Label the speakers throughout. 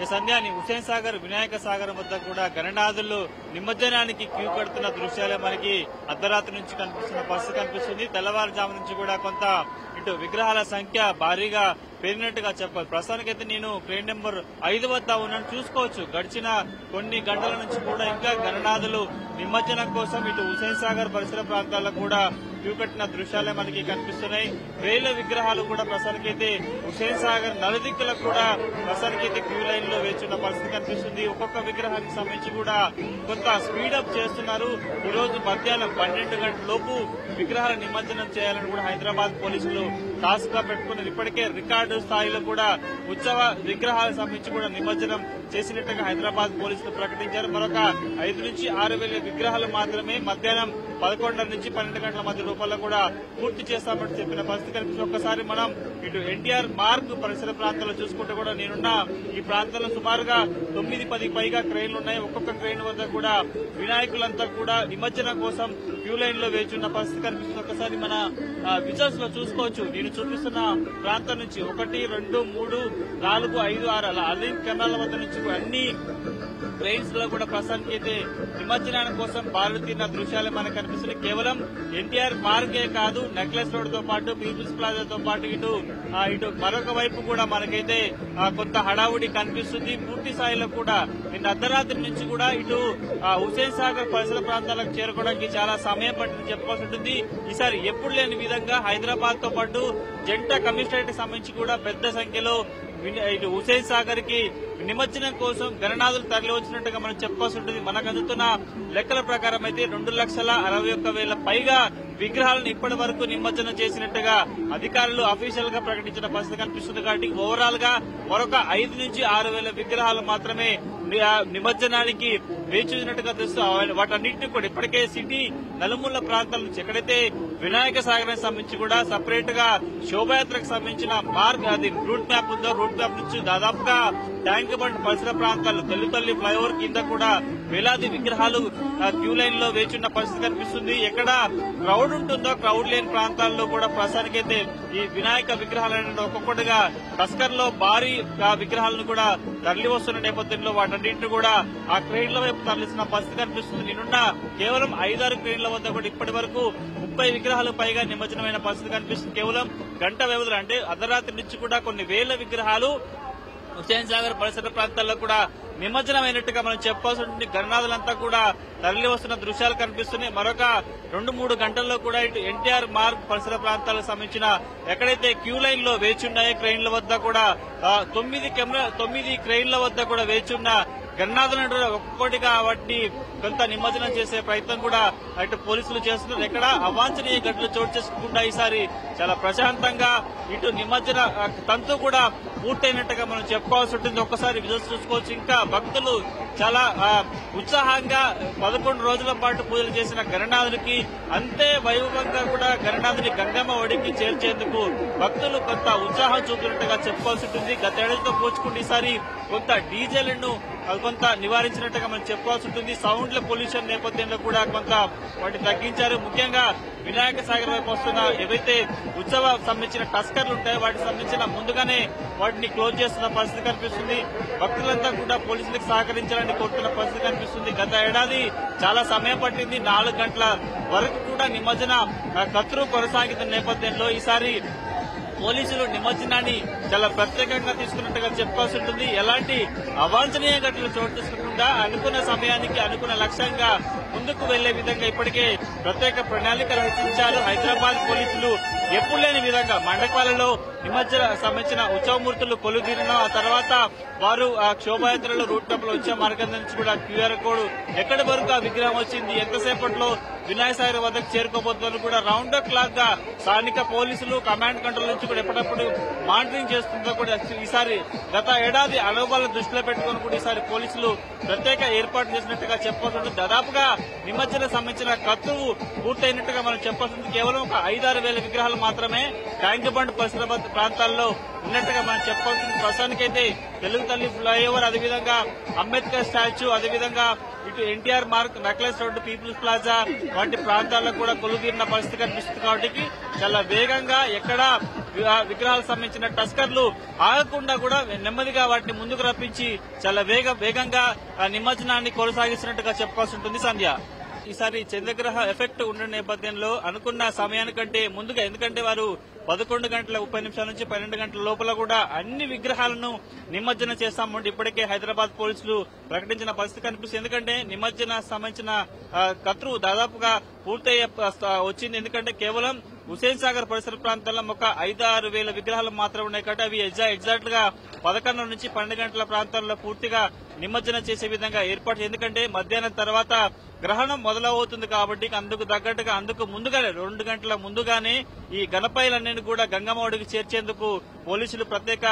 Speaker 1: ఈ సంధ్యాన్ని హుసేన్ సాగర్ వినాయక సాగర్ వద్ద కూడా గణనాథులు నిమజ్జనానికి క్యూ కడుతున్న దృశ్యాలే మనకి అర్ధరాత్రి నుంచి కనిపిస్తున్న పరిస్థితి కనిపిస్తుంది. తెల్లవారుజాము నుంచి కూడా కొంత ఇటు విగ్రహాల సంఖ్య భారీగా పెరిగినట్టుగా చెప్పాలి. ప్రస్తుతానికైతే నేను క్రేన్ నెంబర్ 5 వద్ద ఉన్నాను. చూసుకోవచ్చు గడిచిన కొన్ని గంటల నుంచి కూడా ఇంకా గణనాథులు నిమజ్జనం కోసం ఇటు హుసేన్ సాగర్ పరిసర ప్రాంతాల్లో కూడా క్యూ కట్టిన దృశ్యాలే మనకి కనిపిస్తున్నాయి. వేల విగ్రహాలు కూడా ప్రస్తుతానికైతే హుసేన్ సాగర్ నలుదిక్కులకు కూడా ప్రస్తుతానికైతే క్యూ లైన్ లో వేచున్న పరిస్థితి కనిపిస్తుంది. ఒక్కొక్క విగ్రహానికి సంబంధించి కూడా కొంత స్పీడప్ చేస్తున్నారు. ఈ రోజు మధ్యాహ్నం 12 గంటల లోపు విగ్రహాల నిమజ్జనం చేయాలని కూడా హైదరాబాద్ పోలీసులు టాస్క్ గా పెట్టుకున్నారు. ఇప్పటికే రికార్డు స్థాయిలో కూడా ఉత్సవ విగ్రహాలకు సంబంధించి కూడా నిమజ్జనం చేసినట్టుగా హైదరాబాద్ పోలీసులు ప్రకటించారు. మరొక 5 నుంచి 6,000 విగ్రహాలు మాత్రమే మధ్యాహ్నం 11 నుంచి 12 గంటల మధ్య రూపంలో కూడా పూర్తి చేస్తామని చెప్పిన పరిస్థితి కనిపిస్తుంది. ఒక్కసారి మనం ఇటు ఎన్టీఆర్ మార్గ్ పరిసర ప్రాంతాల్లో చూసుకుంటే కూడా నేనున్న ఈ ప్రాంతంలో సుమారుగా 9-10 పైగా క్రెయిన్లు ఉన్నాయి. ఒక్కొక్క క్రెయిన్ వద్ద కూడా వినాయకులంతా కూడా నిమజ్జనం కోసం క్యూ లైన్ లో వేచున్న పరిస్థితి కనిపిస్తుంది. ఒకసారి మన విజువల్స్ లో చూసుకోవచ్చు. నేను చూపిస్తున్న ప్రాంతం నుంచి 1, 2, 3, 4, 5, 6 అలా అన్ని కెనాల వద్ద నుంచి అన్ని ట్రైన్స్ లో కూడా ప్రస్తుతానికి అయితే నిమజ్జనాల కోసం బారులు తీరిన దృశ్యాలే మనకు కనిపిస్తున్నాయి. కేవలం ఎన్టీఆర్ మార్గే కాదు, నెక్లెస్ రోడ్ తో పాటు పీపుల్స్ ప్లాజాతో పాటు ఇటు మరొక వైపు కూడా మనకైతే కొంత హడావుడి కనిపిస్తుంది. పూర్తి స్థాయిలో కూడా నిన్న అర్ధరాత్రి నుంచి కూడా ఇటు హుసేన్ సాగర్ పరిసర ప్రాంతాలకు చేరుకోవడానికి చాలా సమయం పట్టిందని చెప్పుకోవాల్సి ఉంటుంది. ఈసారి ఎప్పుడు లేని విధంగా హైదరాబాద్ తో పాటు జంట కమిషనరేట్ కి సంబంధించి కూడా పెద్ద సంఖ్యలో ఇటు హుసేన్ సాగర్ కి నిమజ్జనం కోసం గణనాథులు తరలి వచ్చినట్టుగా మనం చెప్పుకోవాల్సి ఉంటుంది. మనకు అందుతున్న లెక్కల ప్రకారం అయితే 2,61,000 పైగా విగ్రహాలను ఇప్పటి వరకు నిమజ్జనం చేసినట్టుగా అధికారులు అఫీషియల్ గా ప్రకటించిన పరిస్థితి కనిపిస్తుంది. కాబట్టి ఓవరాల్ గా మరొక 5 నుంచి 6,000 విగ్రహాలు మాత్రమే నిమజ్జనానికి వేచినట్టుగా తెలుస్తుంది. వాటన్నింటినీ కూడా ఇప్పటికే సిటీ నలుమూల ప్రాంతాల నుంచి ఎక్కడైతే వినాయక సాగరానికి సంబంధించి కూడా సపరేట్ గా శోభయాత్రకు సంబంధించిన మార్గ్ అది రూట్ మ్యాప్ ఉందో రూట్ మ్యాప్ నుంచి దాదాపుగా ట్యాంక్ బండ్ పరిసర ప్రాంతాలు తెల్లుతల్లి ఫ్లైఓవర్ కింద కూడా వేలాది విగ్రహాలు క్యూ లైన్ లో వేచున్న పరిస్థితి కనిపిస్తుంది. ఎక్కడ క్రౌడ్ ఉంటుందో క్రౌడ్ లేని ప్రాంతాల్లో కూడా ప్రస్తుతానికైతే ఈ వినాయక విగ్రహాలను ఒక్కొక్కటిగా టస్కర్ లో భారీ విగ్రహాలను కూడా తరలి వస్తున్న నేపథ్యంలో వాటన్నింటినీ కూడా ఆ క్రెయిన్ల వైపు తరలిస్తున్న పరిస్థితి కనిపిస్తుంది. నిన్న కేవలం 5-6 క్రెయిన్ల వద్ద కూడా ఇప్పటి వరకు 30 విగ్రహాలు పైగా నిమజ్జనమైన పరిస్థితి కనిపిస్తుంది. కేవలం గంట వ్యవధిలో అంటే అర్ధరాత్రి నుంచి కూడా కొన్ని వేల విగ్రహాలు హుసేన్ సాగర్ పరిసర ప్రాంతాల్లో కూడా నిమజ్జనమైనట్టుగా మనం చెప్పాల్సి ఉంటుంది. గణనాథులంతా కూడా తరలి వస్తున్న దృశ్యాలు కనిపిస్తున్నాయి. మరొక 2-3 గంటల్లో కూడా ఇటు ఎన్టీఆర్ మార్గ్ పరిసర ప్రాంతాలకు సంబంధించిన ఎక్కడైతే క్యూ లైన్ లో వేచున్నాయో క్రెయిన్ల వద్ద కూడా 9 క్రెయిన్ల వద్ద కూడా వేచున్న గణనాథులను ఒక్కొక్కటిగా వాటిని కొంత నిమజ్జనం చేసే ప్రయత్నం కూడా అటు పోలీసులు చేస్తున్నారు. ఎక్కడ అవాంఛనీయ ఘటనలు చోటు చేసుకుంటా ఈసారి చాలా ప్రశాంతంగా ఇటు నిమజ్జన తంతు కూడా పూర్తయినట్టుగా మనం చెప్పుకోవాల్సి ఉంటుంది. ఒక్కసారి విజువల్స్ చూసుకోవచ్చు. ఇంకా భక్తులు చాలా ఉత్సాహంగా 11 రోజుల పాటు పూజలు చేసిన గణనాథునికి అంతే వైభవంగా కూడా గణనాథుని గంగమ్మ ఒడికి చేర్చేందుకు భక్తులు కొంత ఉత్సాహం చూపినట్టుగా చెప్పుకోవాల్సి ఉంటుంది. గతేడాదితో పోల్చుకుంటే ఈసారి కొంత డీజేలను కొంత నివారించినట్టుగా మనం చెప్పుకోవాల్సి ఉంటుంది. సౌండ్ల పొల్యూషన్ నేపథ్యంలో కూడా కొంత వాటిని తగ్గించారు. ముఖ్యంగా వినాయక సాగర్ వైపు వస్తున్న ఏవైతే ఉత్సవ సంబంధించిన టస్కర్లు ఉంటాయో వాటికి సంబంధించిన ముందుగానే వాటిని క్లోజ్ చేస్తున్న పరిస్థితి కనిపిస్తుంది. భక్తులంతా కూడా పోలీసులకు సహకరించాలని కోరుతున్న పరిస్థితి కనిపిస్తుంది. గత ఏడాది చాలా సమయం పట్టింది. 4 గంటల వరకు కూడా నిమజ్జన కత్తురు కొనసాగిన నేపథ్యంలో ఈసారి పోలీసులు నిమజ్జనాన్ని చాలా ప్రత్యేకంగా తీసుకున్నట్టుగా చెప్పుకోవాల్సి ఉంటుంది. ఎలాంటి అవాంఛనీయ ఘటనలు చోటు చేసుకోకుండా అనుకున్న సమయానికి అనుకున్న లక్ష్యంగా ముందుకు వెళ్లే విధంగా ఇప్పటికే ప్రత్యేక ప్రణాళికలు రచించారు హైదరాబాద్ పోలీసులు. ఎప్పుడు లేని విధంగా మండపాలలో నిమజ్జన సంబంధించిన ఉత్సవమూర్తులు కొలుదీరిన ఆ తర్వాత వారు ఆ శోభాయాత్రలో రూట్ మ్యాప్ లో వచ్చే మార్గం నుంచి కూడా క్యూఆర్ కోడ్ ఎక్కడి వరకు ఆ విగ్రహం వచ్చింది, ఎంతసేపట్లో వినాయక సాగర్ వద్దకు చేరుకోబోతున్నారు కూడా రౌండ్ ద క్లాక్ గా స్థానిక పోలీసులు కమాండ్ కంట్రోల్ నుంచి కూడా ఎప్పటికప్పుడు మానిటరింగ్ చేస్తుందో కూడా ఈసారి గత ఏడాది అనుభవాలను దృష్టిలో పెట్టుకుని కూడా ఈసారి పోలీసులు ప్రత్యేక ఏర్పాటు చేసినట్టుగా చెప్పాల్సి దాదాపుగా నిమజ్జన సంబంధించిన కత్తువు పూర్తయినట్టుగా మనం చెప్పాల్సింది. కేవలం ఒక 5-6 వేల విగ్రహాలు మాత్రమే ట్యాంక్ బండ్ పరిసర ప్రాంతాల్లో ఉన్నట్టుగా మనం చెప్పాల్సింది. ప్రస్తుతానికైతే తెలుగు తల్లి ఫ్లైఓవర్, అదేవిధంగా అంబేద్కర్ స్టాచ్యూ, అదేవిధంగా ఇటు NTR Marg, necklace road, people's plaza వంటి ప్రాంతాల్లో కూడా కొలుదీరిన పరిస్థితి కనిపిస్తుంది. కాబట్టి చాలా వేగంగా ఎక్కడా విగ్రహాలకు సంబంధించిన టస్కర్లు ఆగకుండా కూడా నెమ్మదిగా వాటిని ముందుకు రప్పించి చాలా వేగంగా నిమజ్జనాన్ని కొనసాగిస్తున్నట్టుగా చెప్పాల్సి ఉంటుంది సంధ్య. ఈసారి చంద్రగ్రహ ఎఫెక్ట్ ఉన్న నేపథ్యంలో అనుకున్న సమయానికంటే ముందుగా, ఎందుకంటే వారు 11:30 నుంచి 12 గంటల లోపల కూడా అన్ని విగ్రహాలను నిమజ్జనం చేస్తామంటే ఇప్పటికే హైదరాబాద్ పోలీసులు ప్రకటించిన పరిస్థితి కనిపిస్తుంది. ఎందుకంటే నిమజ్జన సంబంధించిన కత్రు దాదాపుగా పూర్తయ్యే వచ్చింది. ఎందుకంటే కేవలం హుసేన్ సాగర్ పరిసర ప్రాంతాల్లో ఒక 5-6 వేల విగ్రహాలు మాత్రమే ఉన్నాయి కాబట్టి అవి ఎగ్జాక్ట్ గా 11 నుంచి 12 గంటల ప్రాంతాల్లో పూర్తిగా నిమజ్జనం చేసే విధంగా ఏర్పాటు. ఎందుకంటే మధ్యాహ్నం తర్వాత గ్రహణం మొదలవుతుంది కాబట్టి అందుకు తగ్గట్టుగా అందుకు ముందుగానే 2 గంటల ముందుగానే ఈ గణపైలన్నింటినీ కూడా గంగమ్మ ఒడికి చేర్చేందుకు పోలీసులు ప్రత్యేక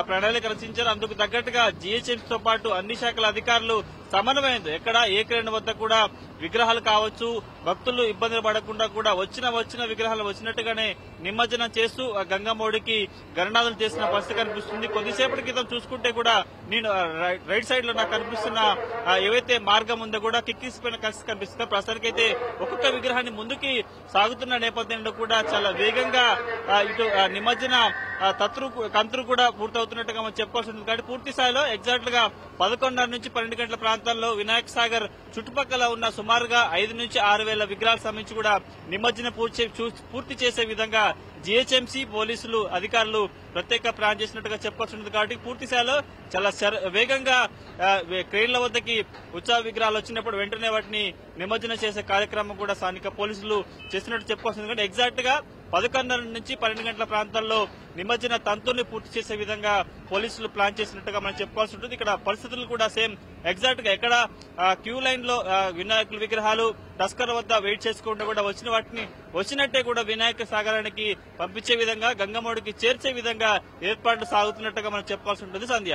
Speaker 1: ప్రణాళిక రచించారు. అందుకు తగ్గట్టుగా జీహెచ్ఎంసీ తో పాటు అన్ని శాఖల అధికారులు సమన్వయంతో ఎక్కడ ఏకరేణి వద్ద కూడా విగ్రహాలు కావచ్చు, భక్తులు ఇబ్బందులు పడకుండా కూడా వచ్చిన విగ్రహాలు వచ్చినట్టుగానే నిమజ్జనం చేస్తూ గంగమ్మ ఒడికి గణనాథులు చేసిన పరిస్థితి కనిపిస్తుంది. కొద్దిసేపటి క్రితం చూసుకుంటే కూడా నేను రైట్ సైడ్ లో నాకు కనిపిస్తున్న ఏవైతే మార్గం ఉందో కూడా కిక్కిసిపోయిన పరిస్థితి కనిపిస్తుంది. ప్రస్తుతానికైతే ఒక్కొక్క విగ్రహాన్ని ముందుకి సాగుతున్న నేపథ్యంలో కూడా చాలా వేగంగా ఇటు నిమజ్జన కంతులు కూడా పూర్తవుతున్నట్టుగా మనం చెప్పాల్సింది. కాబట్టి పూర్తి స్థాయిలో ఎగ్జాక్ట్ గా 11:30 నుంచి 12 గంటల ప్రాంతాల్లో వినాయక సాగర్ చుట్టుపక్కల ఉన్న సుమారుగా 5 నుంచి 6 వేల విగ్రహాలకు సంబంధించి కూడా నిమజ్జనం పూర్తి చేసే విధంగా జీహెచ్ఎంసీ పోలీసులు అధికారులు ప్రత్యేక ప్లాన్ చేసినట్టుగా చెప్పాల్సింది. కాబట్టి పూర్తి స్థాయిలో చాలా వేగంగా క్రెయిన్ల వద్దకి ఉత్సవ విగ్రహాలు వచ్చినప్పుడు వెంటనే వాటిని నిమజ్జనం చేసే కార్యక్రమం కూడా స్థానిక పోలీసులు చేసినట్టు చెప్పాల్సింది. ఎందుకంటే ఎగ్జాక్ట్ గా 11:30 నుంచి 12 గంటల ప్రాంతాల్లో నిమజ్జన తంతుల్ని పూర్తి చేసే విధంగా పోలీసులు ప్లాన్ చేసినట్టుగా మనం చెప్పుకోవాల్సి ఉంటుంది. ఇక్కడ పరిస్థితులు కూడా సేమ్ ఎగ్జాక్ట్ గా ఎక్కడ క్యూ లైన్ లో వినాయకుల విగ్రహాలు టస్కర్ వద్ద వెయిట్ చేసుకుంటూ కూడా వచ్చిన వాటిని వచ్చినట్టే కూడా వినాయక సాగరానికి పంపించే విధంగా గంగమ్మడికి చేర్చే విధంగా ఏర్పాట్లు సాగుతున్నట్టుగా మనం చెప్పాల్సి ఉంటుంది సంధ్య.